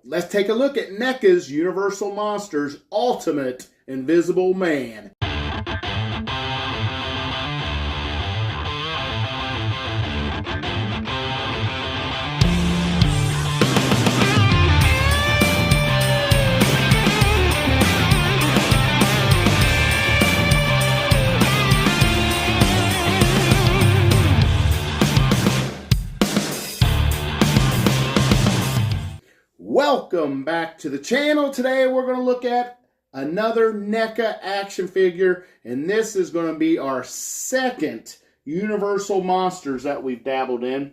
let's take a look at NECA'S Universal Monsters Ultimate Invisible Man. Welcome back to the channel. Today we're going to look at another NECA action figure, and this is going to be our second Universal Monsters that we've dabbled in.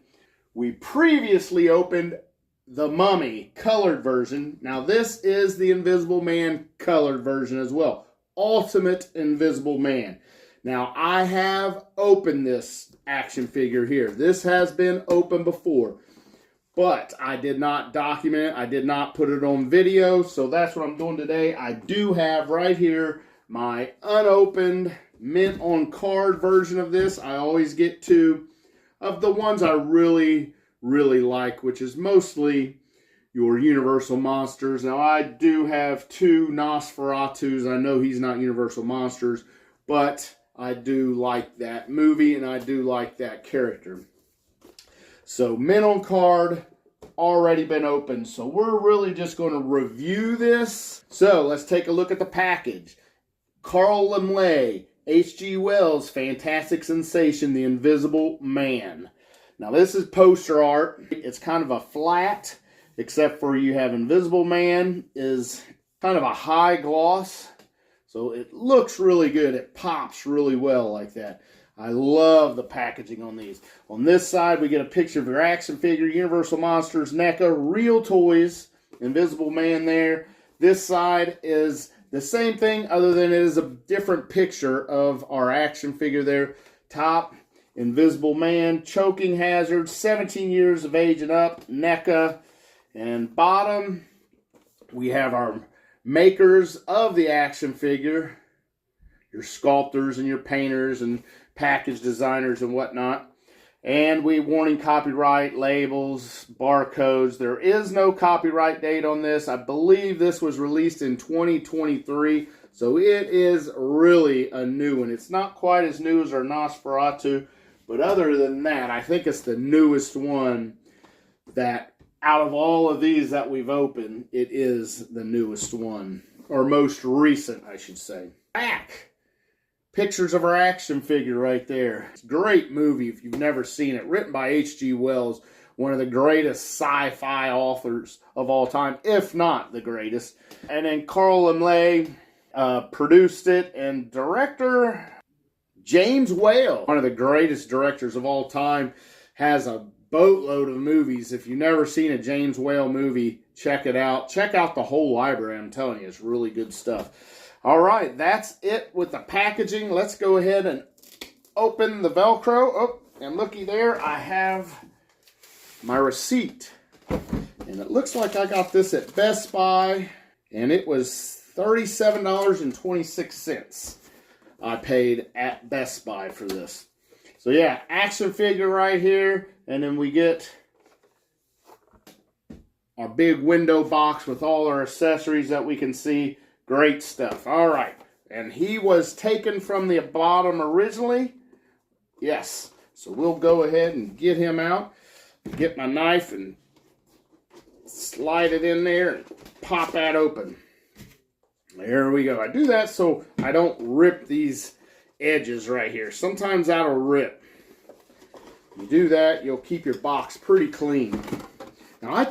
We previously opened the Mummy colored version. Now this is the Invisible Man colored version as well. Ultimate Invisible Man. Now I have opened this action figure here. This has been opened before, but I did not document it. I did not put it on video, so that's what I'm doing today. I do have right here my unopened mint on card version of this. I always get two of the ones I really like, which is mostly your Universal Monsters. Now I do have two Nosferatus. I know he's not Universal Monsters, but I do like that movie and I do like that character. So mint on card, already been opened. So we're really just going to review this. So let's take a look at the package. Carl Laemmle, H.G. Wells' fantastic sensation, The Invisible Man. Now this is poster art. It's kind of a flat, except for you have Invisible Man is kind of a high gloss. So it looks really good. It pops really well like that. I love the packaging on these. On this side, we get a picture of your action figure, Universal Monsters, NECA, real toys, Invisible Man there. This side is the same thing, other than it is a different picture of our action figure there. Top, Invisible Man, choking hazard, 17 years of age and up, NECA. And bottom, we have our makers of the action figure, your sculptors and your painters and package designers and whatnot. And we warning copyright, labels, barcodes. There is no copyright date on this. I believe this was released in 2023, so it is really a new one. It's not quite as new as our Nosferatu, but other than that, I think it's the newest one that out of all of these that we've opened, it is the newest one, or most recent, I should say. Back. Pictures of our action figure right there. It's a great movie if you've never seen it. Written by H.G. Wells, one of the greatest sci-fi authors of all time, if not the greatest. And then Carl Laemmle produced it, and director James Whale, one of the greatest directors of all time, has a boatload of movies. If you've never seen a James Whale movie, check it out. Check out the whole library. I'm telling you, it's really good stuff. All right, that's it with the packaging. Let's go ahead and open the Velcro. Oh, and looky there, I have my receipt. And it looks like I got this at Best Buy, and it was $37.26 I paid at Best Buy for this. So yeah, action figure right here, and then we get our big window box with all our accessories that we can see. Great stuff. All right. And he was taken from the bottom originally. Yes. So we'll go ahead and get him out. Get my knife and slide it in there and pop that open. There we go. I do that so I don't rip these edges right here. Sometimes that'll rip. You do that, you'll keep your box pretty clean. Now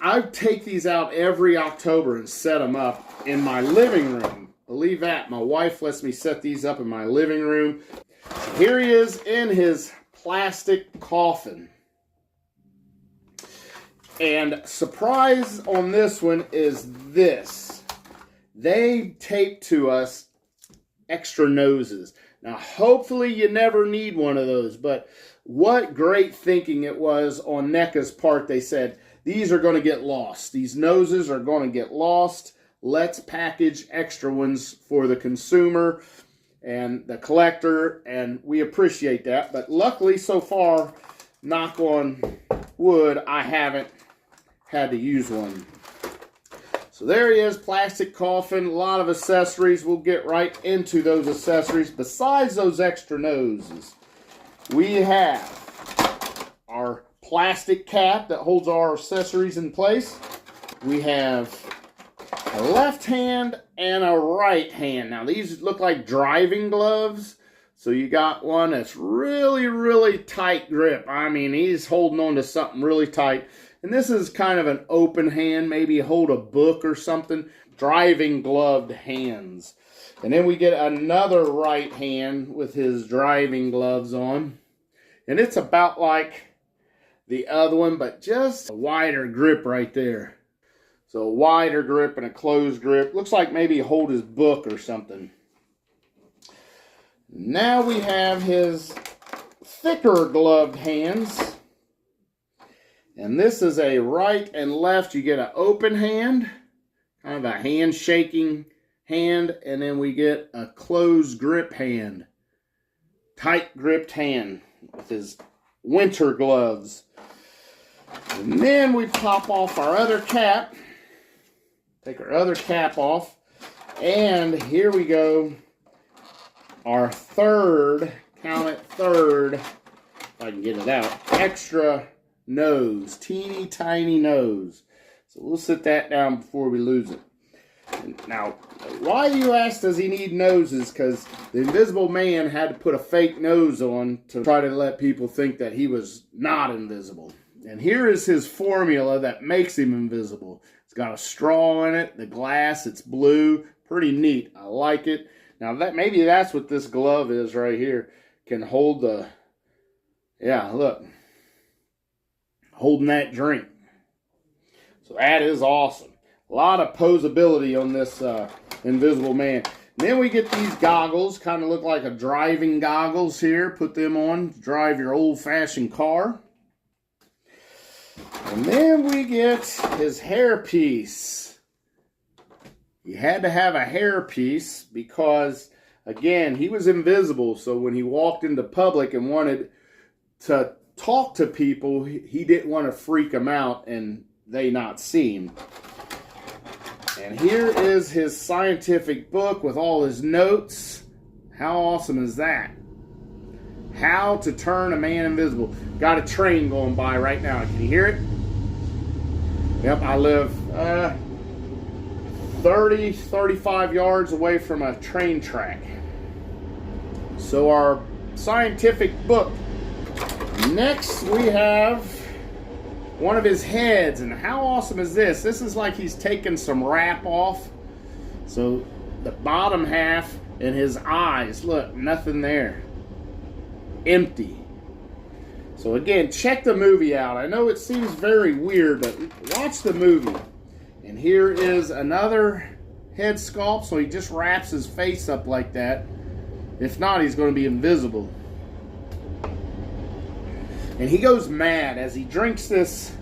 I take these out every October and set them up in my living room. Believe that, my wife lets me set these up in my living room. Here he is in his plastic coffin. And surprise on this one is this. They taped to us extra noses. Now hopefully you never need one of those, but what great thinking it was on NECA's part. They said, these are going to get lost. These noses are going to get lost. Let's package extra ones for the consumer and the collector, and we appreciate that. But luckily, so far, knock on wood, I haven't had to use one. So there he is, plastic coffin, a lot of accessories. We'll get right into those accessories. Besides those extra noses, we have our plastic cap that holds our accessories in place. We have a left hand and a right hand. Now these look like driving gloves. So you got one that's really, really tight grip. I mean, he's holding on to something really tight. And this is kind of an open hand, maybe hold a book or something. Driving gloved hands. And then we get another right hand with his driving gloves on. And it's about like the other one, but just a wider grip right there. So a wider grip and a closed grip. Looks like maybe he hold his book or something. Now we have his thicker gloved hands. And this is a right and left. You get an open hand, kind of a hand-shaking hand, and then we get a closed grip hand. Tight gripped hand with his winter gloves. And then we pop off our other cap. Take our other cap off. And here we go. Our third, count it third, if I can get it out, extra nose, teeny tiny nose. So we'll sit that down before we lose it. Now, why you ask does he need noses? Because the Invisible Man had to put a fake nose on to try to let people think that he was not invisible. And here is his formula that makes him invisible. It's got a straw in it, the glass, it's blue, pretty neat. I like it. Now that maybe that's what this glove is right here. Can hold the, yeah, look. Holding that drink. So that is awesome. A lot of posability on this Invisible Man. And then we get these goggles. Kind of look like a driving goggles here. Put them on to drive your old-fashioned car. And then we get his hairpiece. He had to have a hairpiece because, again, he was invisible. So when he walked into public and wanted to talk to people, he didn't want to freak them out and they not see him. And here is his scientific book with all his notes. How awesome is that? How to turn a man invisible. Got a train going by right now. Can you hear it? Yep, I live 30, 35 yards away from a train track. So our scientific book. Next we have one of his heads. And how awesome is this? This is like he's taken some wrap off. So the bottom half and his eyes, look, nothing there. Empty. So again, check the movie out. I know it seems very weird, but watch the movie. And here is another head sculpt. So he just wraps his face up like that. If not, he's going to be invisible. And he goes mad as he drinks this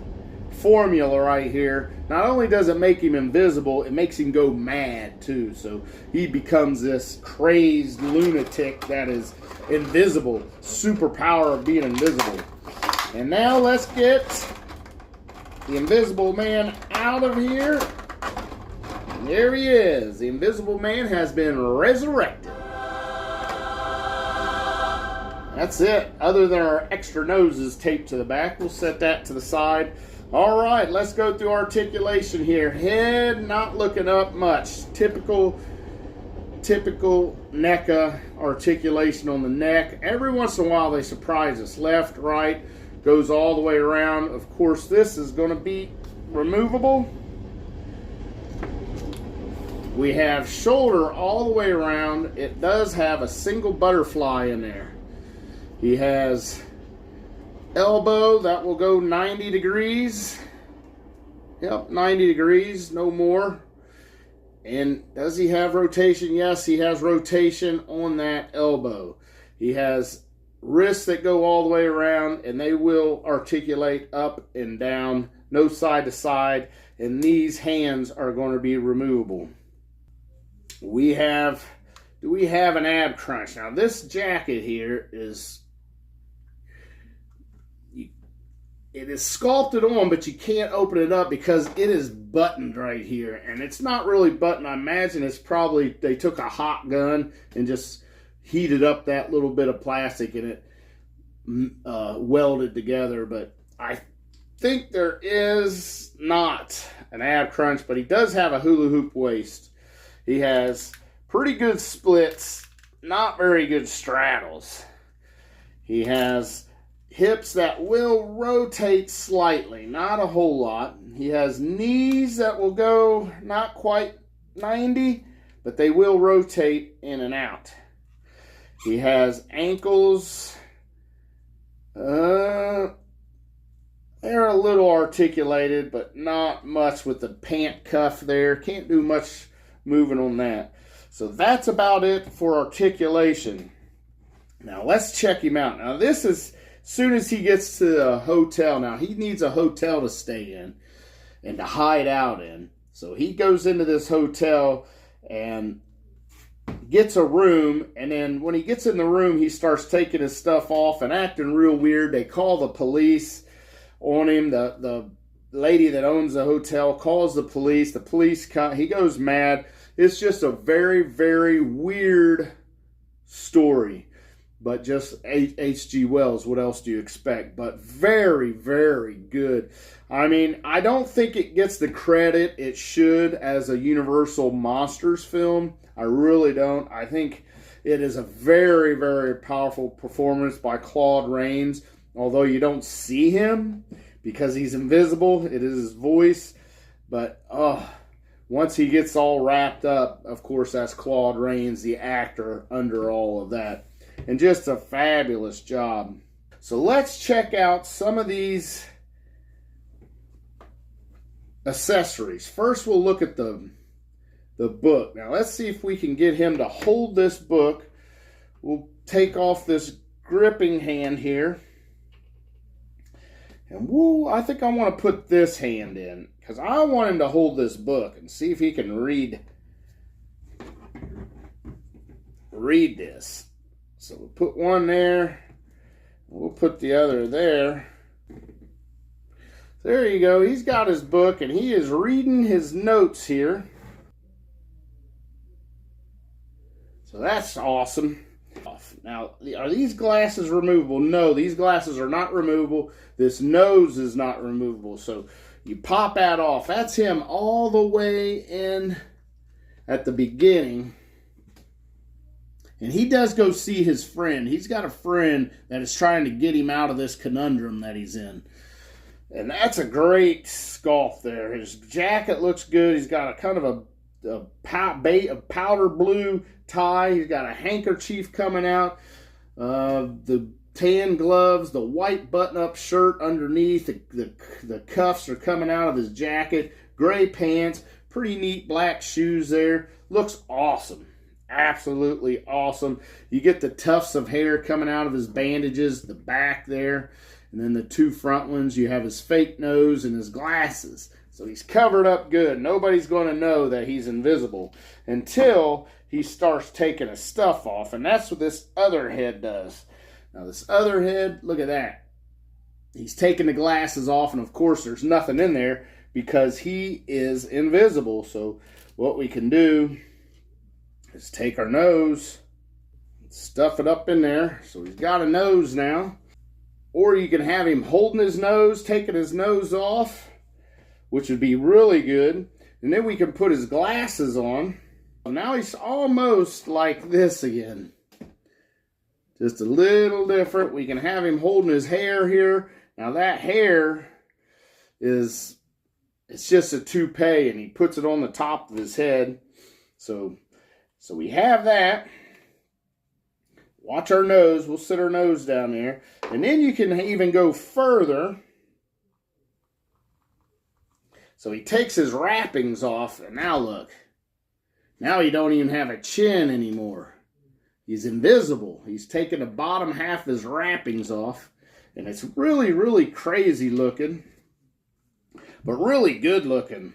formula right here. Not only does it make him invisible, it makes him go mad too. So he becomes this crazed lunatic that is invisible. Superpower of being invisible. And now let's get the Invisible Man out of here. And there he is. The Invisible Man has been resurrected. That's it. Other than our extra noses taped to the back. We'll set that to the side. All right, let's go through articulation here. Head not looking up much. Typical NECA articulation on the neck. Every once in a while they surprise us. Left, right, goes all the way around. Of course, this is going to be removable. We have shoulder all the way around. It does have a single butterfly in there. He has elbow, that will go 90 degrees. Yep, 90 degrees, no more. And does he have rotation? Yes, he has rotation on that elbow. He has wrists that go all the way around, and they will articulate up and down, no side to side. And these hands are going to be removable. Do we have an ab crunch? Now, this jacket here is... it is sculpted on, but you can't open it up because it is buttoned right here. And it's not really buttoned. I imagine it's probably, they took a hot gun and just heated up that little bit of plastic and it welded together. But I think there is not an ab crunch, but he does have a hula hoop waist. He has pretty good splits, not very good straddles. He has hips that will rotate slightly, not a whole lot. He has knees that will go not quite 90, but they will rotate in and out. He has ankles. They're a little articulated, but not much with the pant cuff there. Can't do much moving on that. So that's about it for articulation. Now let's check him out. Now this is as soon as he gets to a hotel. Now he needs a hotel to stay in and to hide out in. So he goes into this hotel and gets a room, and then when he gets in the room, he starts taking his stuff off and acting real weird. They call the police on him. The lady that owns the hotel calls the police. The police come. He goes mad. It's just a very, very weird story. But just H.G. Wells, what else do you expect? But very, very good. I mean, I don't think it gets the credit it should as a Universal Monsters film. I really don't. I think it is a very, very powerful performance by Claude Rains. Although you don't see him because he's invisible. It is his voice. But, once he gets all wrapped up, of course, that's Claude Rains, the actor, under all of that. And just a fabulous job. So let's check out some of these accessories. First, we'll look at the book. Now, let's see if we can get him to hold this book. We'll take off this gripping hand here. And I think I want to put this hand in because I want him to hold this book and see if he can read this. So we'll put one there. We'll put the other there. There you go. He's got his book and he is reading his notes here. So that's awesome. Now, are these glasses removable? No, these glasses are not removable. This nose is not removable. So you pop that off. That's him all the way in at the beginning. And he does go see his friend. He's got a friend that is trying to get him out of this conundrum that he's in. And that's a great sculpt there. His jacket looks good. He's got a kind of a powder blue tie. He's got a handkerchief coming out. The tan gloves, the white button-up shirt underneath. The cuffs are coming out of his jacket. Gray pants. Pretty neat black shoes there. Looks awesome. Absolutely awesome. You get the tufts of hair coming out of his bandages, the back there, and then the two front ones. You have his fake nose and his glasses. So he's covered up good. Nobody's going to know that he's invisible until he starts taking his stuff off, and that's what this other head does. Now this other head, look at that. He's taking the glasses off, and of course there's nothing in there because he is invisible. So what we can do is take our nose, stuff it up in there. So he's got a nose now. Or you can have him holding his nose, taking his nose off, which would be really good. And then we can put his glasses on. Now he's almost like this again. Just a little different. We can have him holding his hair here. Now that hair it's just a toupee, and he puts it on the top of his head. So we have that. Watch our nose. We'll sit our nose down there. And then you can even go further. So he takes his wrappings off. And now look. Now he don't even have a chin anymore. He's invisible. He's taken the bottom half of his wrappings off. And it's really, really crazy looking. But really good looking.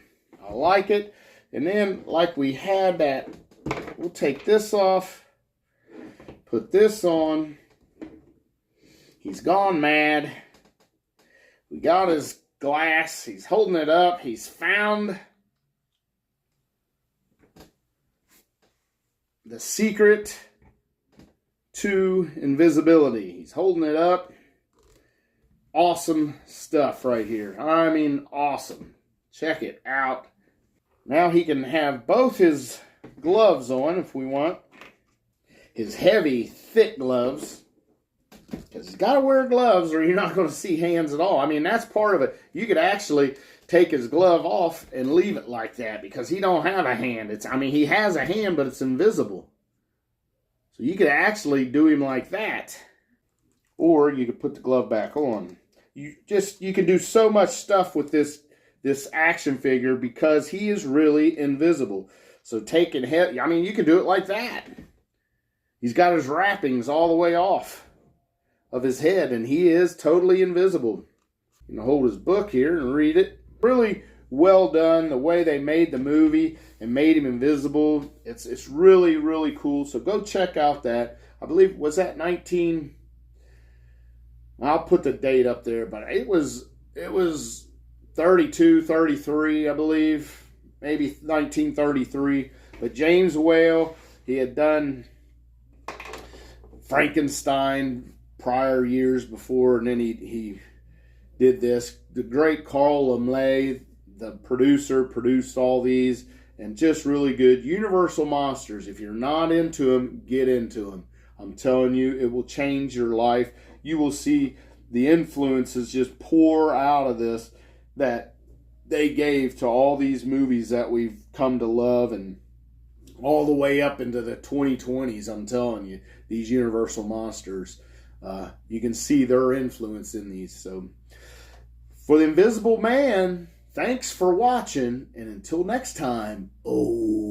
I like it. And then like we had that, we'll take this off. Put this on. He's gone mad. We got his glass. He's holding it up. He's found the secret to invisibility. He's holding it up. Awesome stuff right here. I mean, awesome. Check it out. Now he can have both his gloves on if we want. His heavy, thick gloves. Because he's got to wear gloves or you're not going to see hands at all. I mean, that's part of it. You could actually take his glove off and leave it like that because he don't have a hand. He has a hand, but it's invisible. So you could actually do him like that. Or you could put the glove back on. You can do so much stuff with this action figure because he is really invisible. So you can do it like that. He's got his wrappings all the way off of his head, and he is totally invisible. You can hold his book here and read it. Really well done, the way they made the movie and made him invisible. It's really, really cool. So go check out that. I believe, was that 19... I'll put the date up there, but it was 32, 33, I believe. Maybe 1933. But James Whale, he had done Frankenstein prior years before, and then he did this. The great Carl Laemmle, the producer, produced all these, and just really good. Universal Monsters, if you're not into them, get into them. I'm telling you, it will change your life. You will see the influences just pour out of this that they gave to all these movies that we've come to love, and all the way up into the 2020s. I'm telling you, these Universal Monsters, you can see their influence in these. So for the Invisible Man, thanks for watching, and until next time, oh.